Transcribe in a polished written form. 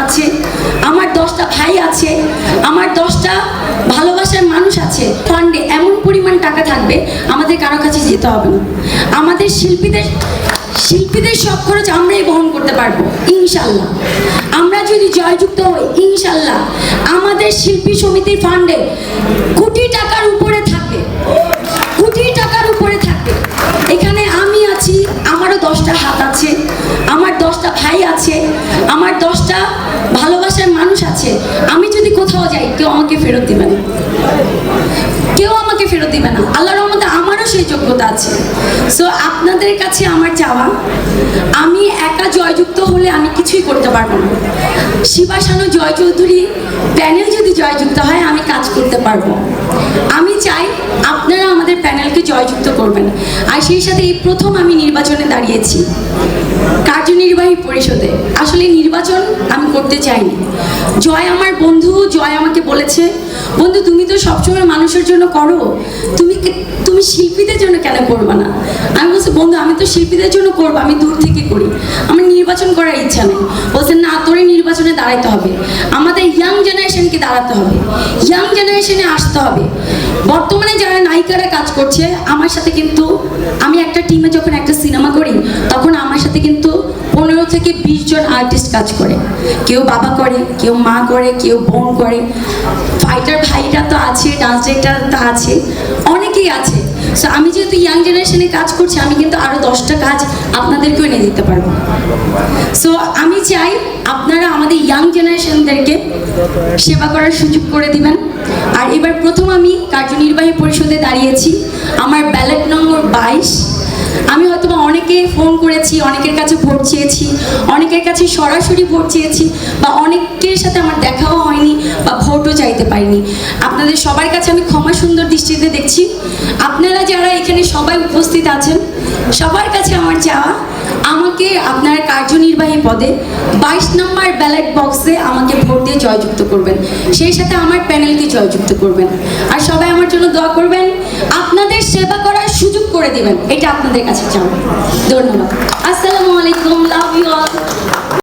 আছে, আমার 10টা ভাই আছে, আমার 10টা ভালোবাসার মানুষ আছে। ফান্ডে এমন পরিমাণ টাকা থাকবে আমাদের কারো কাছে যেতে হবে না। আমাদের শিল্পীদের সব খরচ আমরাই বহন করতে পারবো ইনশাল্লাহ। আমরা যদি জয়যুক্ত হই ইনশাল্লাহ আমাদের শিল্পী সমিতির ফান্ডে কোটি টাকার উপরে থাকে, কোটি টাকার উপরে থাকে। এখানে আমি আছি, আমারও 10টা হাত আছে, আমার 10টা ভাই আছে, আমার 10টা ভালোবাসার মানুষ আছে। আমি যদি কোথাও যাই কেউ আমাকে ফেরত দিবে না, কেউ আমাকে ফেরত দিবে না। আল্লাহর রহমতে আমারও সেই যোগ্যতা আছে। সো আপনাদের কাছে আমার চাওয়া, আমি একা জয়যুক্ত হলে আমি কিছুই করতে পারবো না। শিবা শানু জয় চৌধুরী প্যানেল যদি জয়যুক্ত হয় আমি কাজ করতে পারবো। আমি চাই আপনারা আমাদের প্যানেলকে জয়যুক্ত করবেন। আর সেই সাথে এই প্রথম আমি নির্বাচনে দাঁড়িয়েছি কার্যনির্বাহী পরিষদে। আসলে নির্বাচন আমি করতে চাইনি। জয় আমার বন্ধু, জয় আমাকে বলেছে, বন্ধু তুমি তো সবসময় মানুষের জন্য করো, তুমি শিল্পীদের জন্য কেন করবে না? আমি বলছি বন্ধু আমি তো শিল্পীদের জন্য করবো, আমি দূর থেকে করি, আমার নির্বাচন করার ইচ্ছা নেই। বলছে না তোরে নির্বাচনে দাঁড়াতে হবে, আমাদের ইয়াং জেনারেশনকে দাঁড়াতে হবে, ইয়াং জেনারেশনে আসতে হবে। বর্তমানে যারা নায়িকারা কাজ করছে আমার সাথে, কিন্তু আমি একটা টিমে যখন একটা সিনেমা করি তখন আমার সাথে কিন্তু 15 থেকে 20 জন আর্টিস্ট কাজ করে। কেউ বাবা করে, কেউ মা করে, কেউ বোন করে, ফাইটার ভাইরা তো আছে, ডান্স ডিরেক্টর তো আছে, অনেকেই আছে। সো আমি যেহেতু ইয়াং জেনারেশনে কাজ করছি আমি কিন্তু আরও 10টা কাজ আপনাদেরকেও এনে দিতে পারবো। সো আমি চাই আপনারা আমাদের ইয়াং জেনারেশনদেরকে সেবা করার সুযোগ করে দিবেন। আর এবার প্রথম আমি কার্যনির্বাহী পরিষদে দাঁড়িয়েছি, আমার ব্যালট নম্বর 22। আমি হয়তো বা অনেকে ফোন করেছি, অনেকের কাছে ভোট চেয়েছি, অনেকের কাছে সরাসরি ভোট চেয়েছি, বা অনেকের সাথে আমার দেখাও হয়নি বা ভোটও চাইতে পারিনি। আপনাদের সবার কাছে আমি ক্ষমা সুন্দর দৃষ্টিতে দেখছি। আপনারা যারা এখানে সবাই উপস্থিত আছেন সবার কাছে আমার চাওয়া, আমাকে আপনার কার্যনির্বাহী পদে 22 নম্বর ব্যালট বক্সে আমাকে ভোট দিয়ে জয়যুক্ত করবেন, সেই সাথে আমার প্যানেলকে জয়যুক্ত করবেন। আর সবাই আমার জন্য দোয়া করবেন, আপনাদের সেবা করার সুযোগ করে দিবেন, এটা আপনাদের কাছে চাও। ধন্যবাদ। আসসালামু আলাইকুম, লাভ ইউ অল।